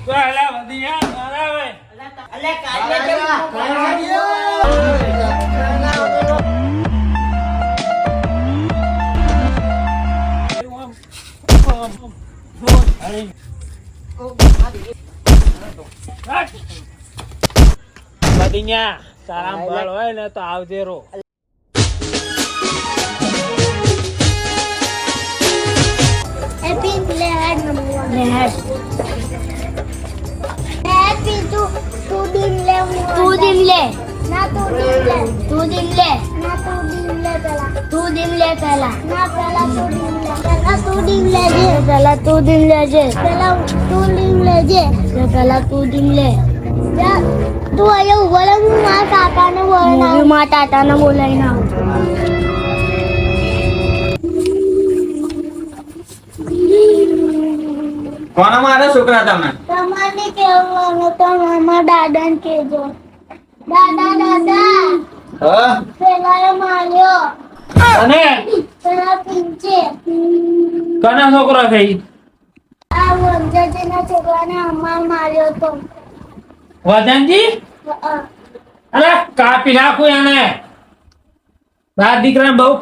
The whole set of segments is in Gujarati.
તો અલા વધિયા બરાબર અલે કાઢ્યા વધિયા સારામ બળ હોય ને તો આવજે row Happy Lehat Lehat. Happy tu dim le. Tu dim le. Na tu dim le. Tu dim le. Na tu dim le pela. Tu dim le pela. Na pela tu dim le. Pela tu dim le je. Pela tu dim le je. Pela tu dim le je. Pela tu dim le. Ya tu ayo bola હું મારા કાકાને બોલાવીને આવું મારા તાતાને બોલાવીને આવું કોના મારે છોકરા તમે તમારે કેવાનું તો મામા દાદાને કહેજો દાદા દાદા હા પેલા માર્યો અને પેલા પિંચે કના છોકરો થઈ આ વંજાજીના છોકરાને અમાર માર્યો તો વદનજી અરે કાપી નાખું એને બાર દીકરાને બહુ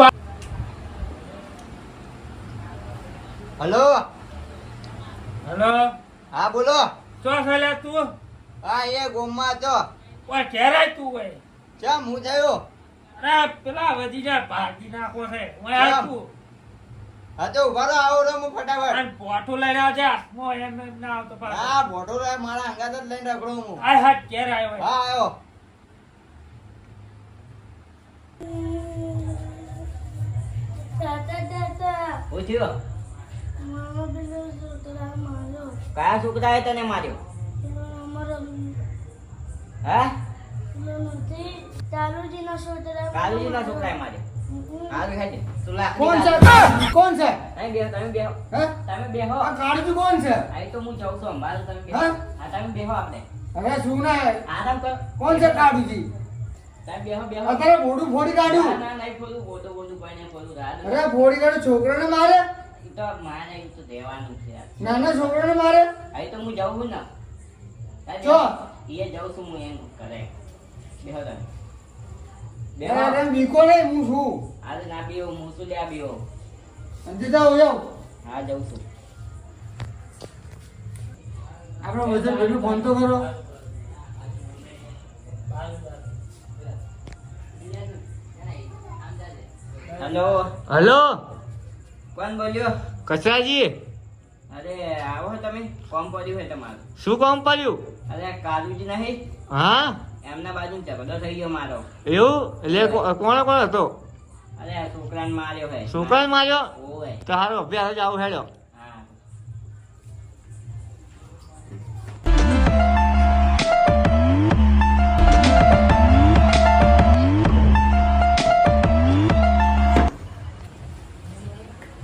હલો હેલો હા બોલો ચો ફેલા તું હા એ ગોમમાં તો ઓય ઘેરાય તું હોય ચમ હું થયો અરે પેલા વજીને ભાગી નાખો છે ઓય આ તું હા તો ઉભા રહો આવો રે હું ફટાફટ અને પોઠું લઈને આવજે હાથમાં એમ ના આવતો પાછો હા ભોટો રે મારા અંગાત જ લઈને રખડું હું આ હાથ ઘેર આવ્યો હોય હા આવ્યો દાદા દાદા પૂછ્યો મામા પેલો છોકરા માર્યો કયા છોકરાએ તને માર્યો પેલો અમારો હા પેલો નથી ચાલુજીના છોકરા કાલુજીના છોકરાએ માર્યો કાલુ હેડે તું લાખ કોણ છે કોણ છે તમે બેહો હે તમે બેહો આ કાળજી કોણ છે આઈ તો હું જાઉં છું અંબાલ તમે બેહો હા? હા તમે બેહો આપણે અરે શું ના આરામ કર કોણ છે કાળજી તમે બેહો બેહો અત્યારે બોડું ફોડી ના કાઢ્યું ના નહીં ખોલું બોતો બોતું કોઈ નહીં ખોલું રાત અરે ફોડી કાઢ્યું છોકરાને મારે ઈ તો મારે ઈ તો દેવાનું છે યાર નાના છોકરાને મારે આઈ તો હું જાઉં છું ને જો. એ જાઉં છું હું એમ કરે બેહો તમે અરે બેહો અરે બીકો નહીં હું છું આજે ના બીઓ હું શું લ્યા બીઓ અંતે જાઓ જાઓ હા જાઉં છું આપણે વજન પેલું ફોન તો કરો હેલો હલો કોણ બોલ્યો કચરાજી અરે આવો તમે કોમ પડ્યું છે તમારું શું કામ પડ્યું અરે કાલુજી નહીં હા એમના બાજુ ઝઘડો થઈ ગયો મારો એવું એટલે કોણ કોણ હતો અરે આ છોકરાને માર્યો છે છોકરાને માર્યો ઓય તો હારો અભ્યાસ જ આવું હેડો હા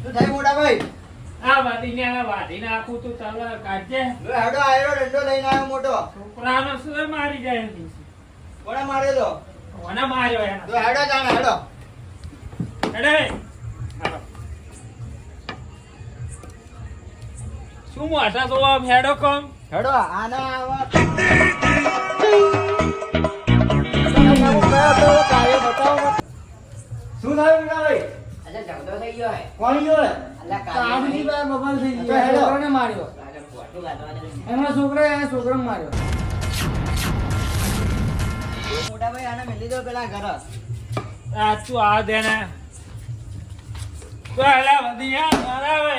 શું થાય મોટા ભાઈ આ વાઢીને આખું તું ચાલો કાઢજે લો હેડો આયરો ડંડો લઈને આવ્યો મોટો છોકરાનો શું મારી જાય કોણે માર્યો કોને માર્યો તો એના હેડો જાણે હેડો હેડે હાલો. શું મોટા તો આમ હેડો કમ હેડો આના આવા શું થયું મોટા ભાઈ અરે ઝઘડો થઈ ગયો છે કોણ ગયો રે અલ્યા કાળજી કાલુજી ભાઈ બબલ થઈ તો ગયો હેડો. છોકરાને માર્યો અરે ફોટો કાઢવા દે એમના છોકરાને માર્યો મોટા ભાઈ આને મેલી દો પેલા ઘર આ તું આ દે ને તો એલા વધિયા બરાબર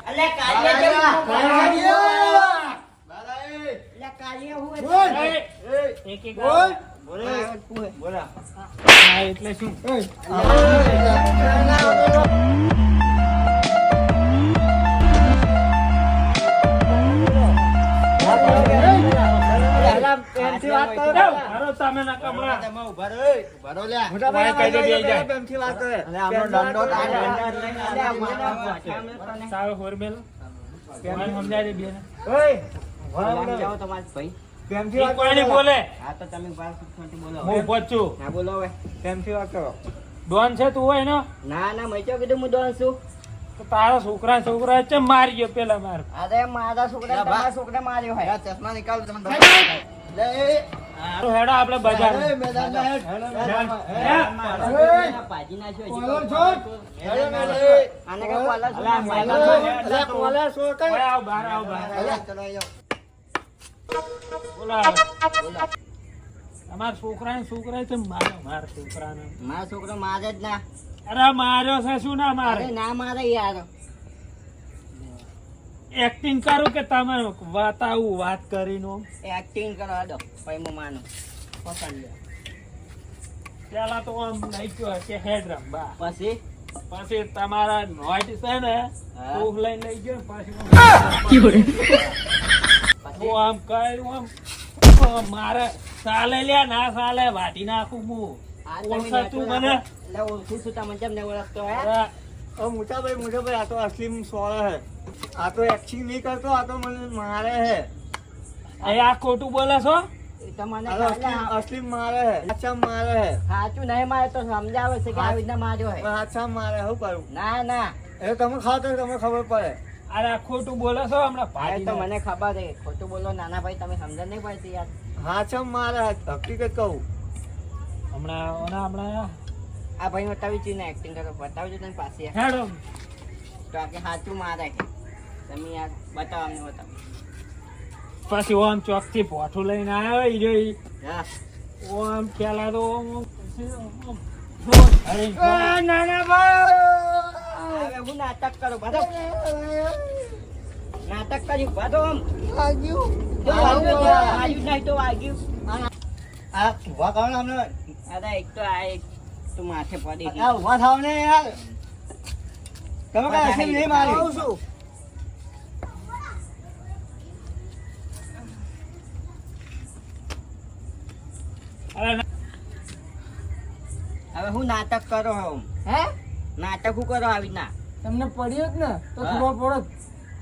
અલે કાલિયા બોલ એક એક બોલ બોલા હા એટલે શું હારો તમે ના કમરા તમે ઉભા રહો લ્યા ભાઈ કઈ દે બેહી જાય અને આમનો દંડો સાવ હોર મેલો મને સમજાય દે બેન જાઓ તમારા ભાઈ ઈ કોઈ નહીં બોલે હા તો તમે બાર ફૂટ બોલો હું ઉભો જ છું હા બોલો હવે ડોન છે તું હોય ને ના ના મેં કીધું હું ડોન છું તો તારા છોકરા ચમ મારી ગયો પેલા માર અરે મારા છોકરા તમારા છોકરા માર્યો હોય ચશ્મા નિકાલ તમને લે તો હેડો આપણે બજાર એ મેદાનમાં હેડ ભાજી નાખ્યો હજી કોલર તો. છોડ. આને કે કોલર છોડ. આવ બહાર ચલો આયો બોલા અમારા છોકરા છે મારા છોકરાને મારા છોકરો મારે જ ના અરે માર્યો છે શું ના મારે અરે ના મારે યાર એક્ટિંગ કરું કે તમે બતાવું વાત કરીને એક્ટિંગ કરો હાલો પછી હું માનું પકડ લે પેલા તો આમ નાખ્યો કે હેડ રંબા પછી પછી તમારા નોટ છે ને હા. પ્રૂફ લઈને લઈ ગયો ને પાછી હું આમ કર્યું આમ મારે ચાલે લ્યા ના ચાલે વાટી નાખું હું ઓળખાતું મને એટલે ઓળખું છું તમને કેમ નહીં ઓળખતો હે અરે, મોટાભાઈ આ તો અસલી સોળે હે આ તો એક્ટિંગ નહીં કરતો આ તો મને મારે હે એ આ ખોટું બોલે છો એ તો મને આ તો અસલી મારે હે અચ્છા મારે હે સાચું નહીં મારે તો સમજાવે છે કે આવી રીતના માર્યો હે અચ્છા મારે શું કરું ના ના એ તમે ખાવ તો તમને ખબર પડે અરે આ ખોટું બોલે છો હમણાં એ પાડી તો મને ખબર છે ખોટું બોલો નાના ભાઈ તમે સમજણ નહીં પડતી યાર હાચા મારે હકીકત કહું હમણાં આ ભાઈ બતાવી છું ને એક્ટિંગ કરો બતાવજો તને પાસે હેડો તો આ કે સાચું મારે કે તમે યાર બતાવો અમને બતાવો પછી ઓમ ચોક થી પોઠું લઈને આવ્યો ઈ રહ્યો ઈ. હા ઓમ ખેલા તો નાના ભાઈ હવે હું નાટક કરો બધો નાટક કર્યું બધો આમ વાગ્યું વાગ્યું નહીં તો વાગ્યું આ ઉભા કરો ને અમને અરે એક તો આ એક તું માથે પડી ગઈ આ ઉભા થાવ ને યાર તમે કઈ અસલી નહીં મારી અરે ના, હવે હું નાટક કરો હું હે નાટક હું કરો આવી ના તમને પડ્યો જ ને તો હા. ખબર પડત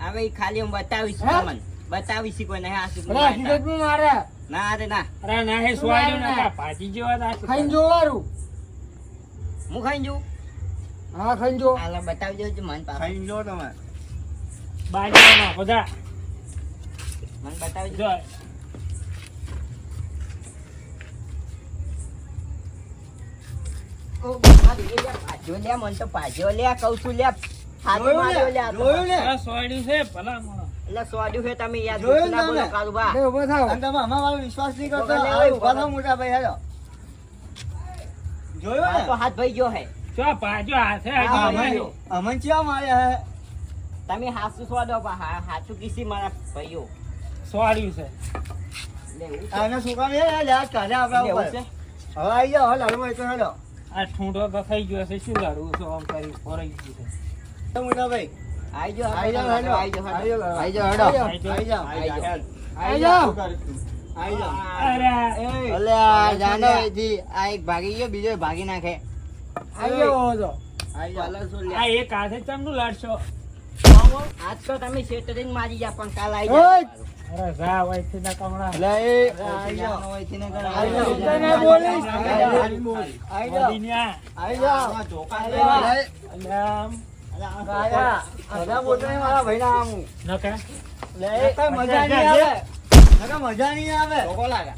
હવે ઈ ખાલી હું બતાવીશ હે? તમને બતાવીશ કોઈ નહીં આ શું અરે હકીકત માં મારે ના રે ના અરે ના હે સ્વાડ્યું ના પાછી જેવા ના છે. ખાઈને જોવારું હું ખાઈ જઉં હા ખાઈને જો હાલો બતાવી દેજો મન પાસે ખાઈને જો તમે બાજુમાં બધા મને બતાવી જો દેજો પાજો લે મન તો પાજો લે કહું છું લે હાથમાં માર્યો લે આ તો. જોયું ને આ સ્વાડ્યું છે ભલા માણસ. એટલે સોડ્યું છે તમે યાર જોયું જૂઠ ના ને બોલો તમે? કારુબા લે ઉભા થાવ અને તમે અમારા વાળો વિશ્વાસ નહીં કરતો ઉભા લે, આ ઉભા ઉભા થાવ મોટા ભાઈ હેલો જોયું આ તો ને હાથ ભાઈ ગયો હે જો પાછો હાથે આ હાથે અમન અમન ચિયા માર્યા હે તમે હાથું સોડો પણ હાથું કીસી મારા ભાઈઓ સ્વાડ્યું છે લેવું છે? આના છોકરાને લે આ કાલે આપણા લેવું ઉપર છે? હવે આવી જાઓ હવે લાડુમાં તો હેલો આ ઠૂંઠો તો થઈ ગયો છે શું લાડવું છે આમ કરી ફોરાઈ ગયું છે મોટા ભાઈ આઈ જાઓ, આઈ જાઓ હેલો આઈ જાઓ, આઈ જાઓ આઈ જાઓ, હેડો. આઈ જાઓ આઈ જાઓ. આઈ જાઓ આઈ જાઓ અરે અલે આ જાનો એથી આ એક ભાગી ગયો બીજો ભાગી નાખે આઈ જાઓ તો આઈ જાઓ. આ એક હાથે ચમનું લાડશો આજ તો તમે શેતરીને મારી જા પણ કાલ આઈ ઓય! જાઓ. અરે જા વૈથી ના કમણા લે એ આઈ જાઓ. હોયથી ને કરો. આઈ જાઓ. આઈ તને જાઓ. બોલીશ. આઈ જાઓ. આઈ જાઓ વદીન્યા. આઈ જાઓ આમાં ધોકા આઈ લે. જાઓ એટલે આમ કાયા અધા બોલતો નહીં મારા ભાઈના આમ નકે લે એ કઈ મજા નહીં આવે નકા મજા નહીં આવે ધોકો લાગે.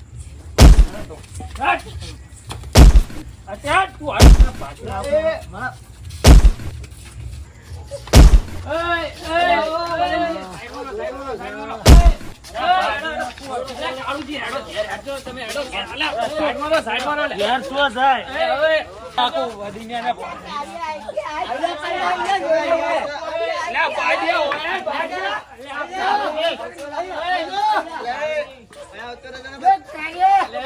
હટ! અત્યાર તું હાથના પાછળ આવ. એ મારા ઘેર શું જાય? આખું વદીન્યાને લે, પાડ્યા હોય, પાડ્યા.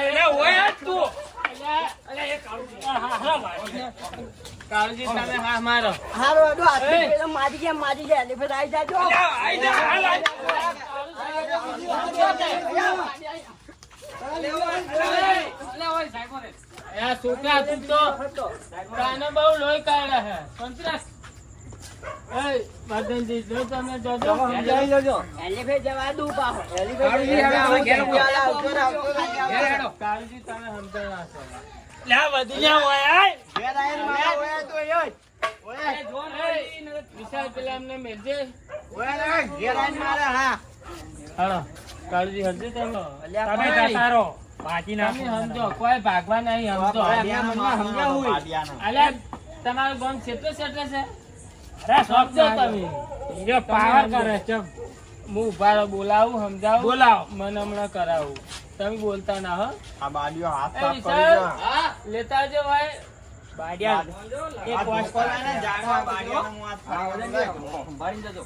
લે, હોય જ તું. અલે, એ કાળુજી. હા, હા, ભાઈ. કાળુજી, તમે હા મારો. હારો હેડો, હાથથી પેલો મારી ગયા એટલે ફેર આઈ જાજો. લે, આઈ જા, હાલ, આઈ. છોકરા તું તો કાને બહુ લોહી કાઢે છે. સંતરાસ. એય, બદનજી, જો તમે જોજો. સમજાઈ જજો એટલે ફેર જવા દઉં પાછો. કાળુજી, હેડો, હવે ઘેર ઉભો. આવતો રહે, આવતો રહે. ઘેર હેડો. કાળુજી, તમે સમજાવવા છો. લે, વધી જા, હોય, આય. ઘેર આવીને મારા ઓયા તો એયો જ. ઓય, જો ને, વિશાલ પેલા એમને મેલજે. ઓય રે, ઘેર આવીને મારે, હા. હાલો, કાળુજી હરજે તમે. અલ્યા, તમે કોઈ. જતા રહો બાકી ના તમે સમજો, કોઈ ભાગવા નહીં સમજો. બાડિયાના મનમાં સમજાવું હોય. અલ્યા, તમારું ગામ છેટો છેટે છે? અરે સમજો તમે. એ પાવર કરે ચમ હું ઉભા રહો, બોલાવું, સમજાવું. બોલાવો. મને હમણાં કરાવું. તમે બોલતા ના હો. આ બાડીઓ હાથ એ સાફ કરી વિશાલ, દો. હા, લેતા આવજો ભાઈ. બાડિયા આ ઢોકળાને જાણવા બાડીઓનું હાથ સાફ કરી દો.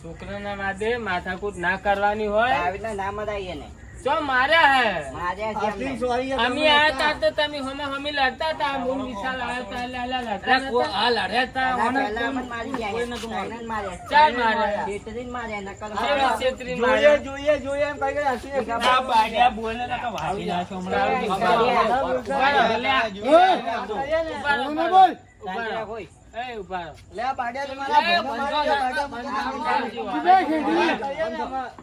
છોકરાના વાદે માથાકૂટ ના કરવાની હોય. આવીને નામ જ આવીએ ને. ચો માર્યા હે. માર્યા છે અસલી એમને. સોરી છે અમે તમે આયા તા તો તમે હમે લડતા તા. હું વિશાલ આયા તા એટલે આલા લડતા નતા. આ લડ્યા તા ના, ઓને પહેલા અમને મારી ગયા. કોઈ નતું માર્યું. ત્રણેયને માર્યા. ચાર માર્યા. છેતરીને માર્યા, નકર કેવી માર્યા. છેતરી જોઈએ માર્યા. જોઈએ જોઈએ એમ કઈ કઈ હસી હસી આ બાડિયા બોલે ને તો વાળી નાખો હમણાં ઉભા રહો, ઉભા રહો, લે. ઉભા રહો, ઉભા રહો. ઉભા રહો. હોય. એ ઉભા રહો. લે આ બાડિયા તમારા એ, ભોંનો બંધો માર્યો, છે,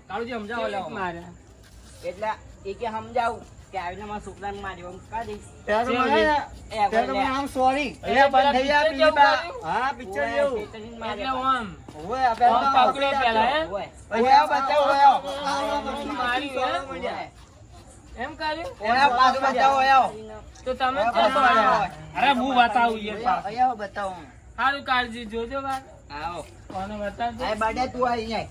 બાડિયા બંધો માર્યો. એટલે એ કે સમજાવું કે આવીને મારા છોકરાને માર્યો એમ કાઢી. ત્યાં તો મને ને, એ ત્યાં તો મને આમ સોરી. એ બંધ થઈ ગયા picture પેલી બા. જેવું હા પિક્ચર ઓય, જેવું. છેતરીને એટલે માર્યા. આમ. ઓય આ પેલા આમ પકડ્યો પેલા, હે? ઓય. ઓય આ બચાવો ઓય આવો. માર્યું, હે? એમ કર્યું? ઓય આ પાછું બચાવો ઓય આવો. તો તમે ઓય ચો માર્યા? અરે હું બતાવું યાર અહીંયા આવો, બતાવો. સારું કાળજી જોજો વાત. આવો. કોને બતાવજો? આ બાડિયા તું આવી જાય.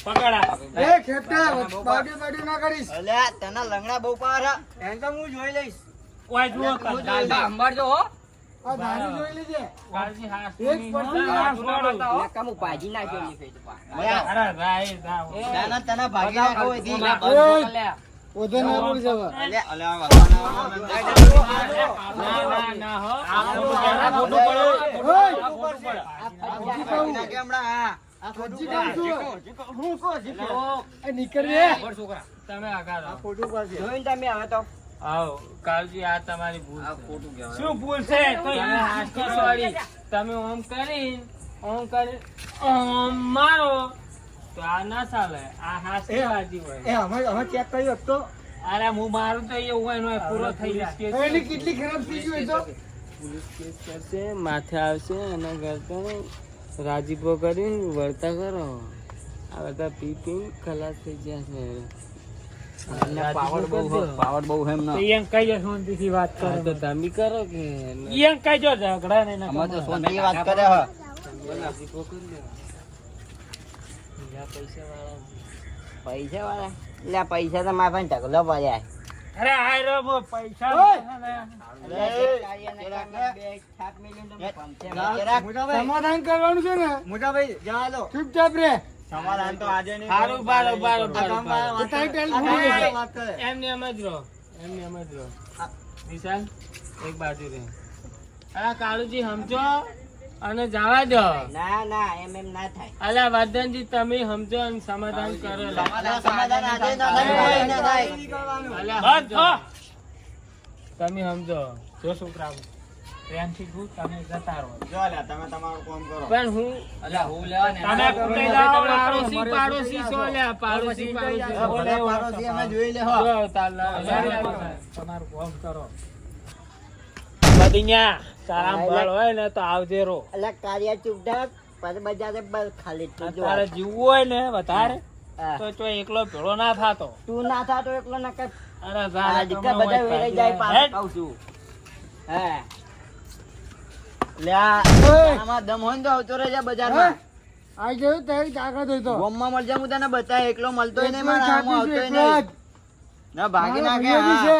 પકડા એ ખેટા બાડી બાડી ના કરીશ. અલ્યા તને લંગડા બહુ પાર હે. એમ તો હું જોઈ લઈશ. ઓય જુઓ સંભાળજો હો. આ ધારી જોઈ લીજે. કાળજી હાથ એક નહીં, પડતું હો? ના હાથ ના બતાવો. નકા હું ભાજી નાખ્યો ની ફેટ પર. અરે રાય જાવ નાના તને ભાગી નાખો હોય થી. લે. ઓધો ના બોલ જવા. ના, ના, ના, હો. આ ખોટું પડે આ ખોટું પડે નીકળ રે. તમે આગળ આવો. ખોટું પાસે. જોઈને તમે હવે તો આવો કાળજી આ તમારી ભૂલ છે. શું ભૂલ છે તમે હાથથી સોરી. તમે ઓમ કરી ઓમ મારો તો આ ના ચાલે. આ હાથથી વાજી હોય. એ અમે ચેક કર્યો તો અરે હું મારું તો એવું હોય ને પૂરો થઈ જશે એની કેટલી ખરાબ થઈ ગઈ તો પોલીસ કેસ કરશે, માથે આવશે, એના કરતા રાજીપો કરી વર્તા કરો. આ બધા પી પી ખલાસ થઈ ગયા છે. પાવર બહુ હેમ તો એમ કઈ જો શાંતિથી વાત કરો તો તમે કરો કે એમ કઈ જો ઝઘડા ને ના અમે તો કરો. સોનથી વાત કરે હ. રાજીપો કરી લો. બીજા પૈસા વાળા પૈસા વાળા એટલે પૈસા તો મારા પાસે ઢગલો પડ્યા. અરે હાય રો બો પૈસા સમાધાન કરવાનું છે ને મોટાભાઈ જવા દો ચૂપચાપ રે. સમાધાન તો આજે નહીં. હારું, બારો, બારો, બારો, આ બારો. ગામમાં તારી ટેલિફોન ઉપર વાત કરે. એમને એમ જ રહો. એમને એમ જ રહો. વિશાલ એક બાજુ રહે. અલા કાળુજી સમજો અને જવા દો. ના ના એમ ના થાય. અલા વર્ધનજી તમે સમજો અને સમાધાન કરો. સમાધાન આજે ના થાય, ના થાય. અલા બંધ સમજો. થો. તમે સમજો જો છોકરા પ્રેમથી કહું તમે જતા રહો જો લે તમે તમારું કામ કરો. પણ હું તમે કુટાઈ જાઓ, પાડોશી પાડોશી છો લ્યા પાડોશી પાડોશી ભલે પાડોશી અમે જોઈ લે હો. જો તાલા તમારું કામ કરો બદિયા સારા બળ હોય ને તો આવજે રો એટલે કાર્ય ચૂપચાપ પછી બજારે બસ ખાલી તું જો. તારે જીવવું હોય ને વધારે હા. તો ચો એકલો ભેળો ના થાતો તું ના થાતો એકલો ના કર. અરે આ દીકરા બધા વેરાઈ જાય પાછા કહું છું. હા લે આમાં દમ હોય ને તો આવતો રહેજે બજારમાં. આ જોયું તારી તાકાત હોય તો ગોમમાં મળજે હું તને બતાય એકલો મળતોય નહીં એકલો મારા છાપી આવતોય છે, નહીં. એકલો જ. ના ભાગી મારો નાખે ભાઈઓ બી હા. છે.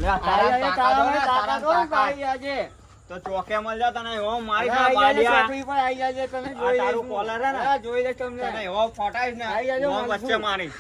લે, આ તારા આજે તાકાત તારા હોય ને, તાકાત તારા હોય ને તાકાત. ભાઈ આજે. તો ચોકે મળ જા તને એવો મારી હા, ના આઈ જાજે, પાડ્યા. ચોકડી પર આઈ જાજે, તને આ જોઈ તારું લઈશું. કોલર હે ને? હા, જોઈ લઈશ તમને. તને એવો ફોટાઈશ ને આઈ જાજો, મોં મળશું. વચ્ચે મારી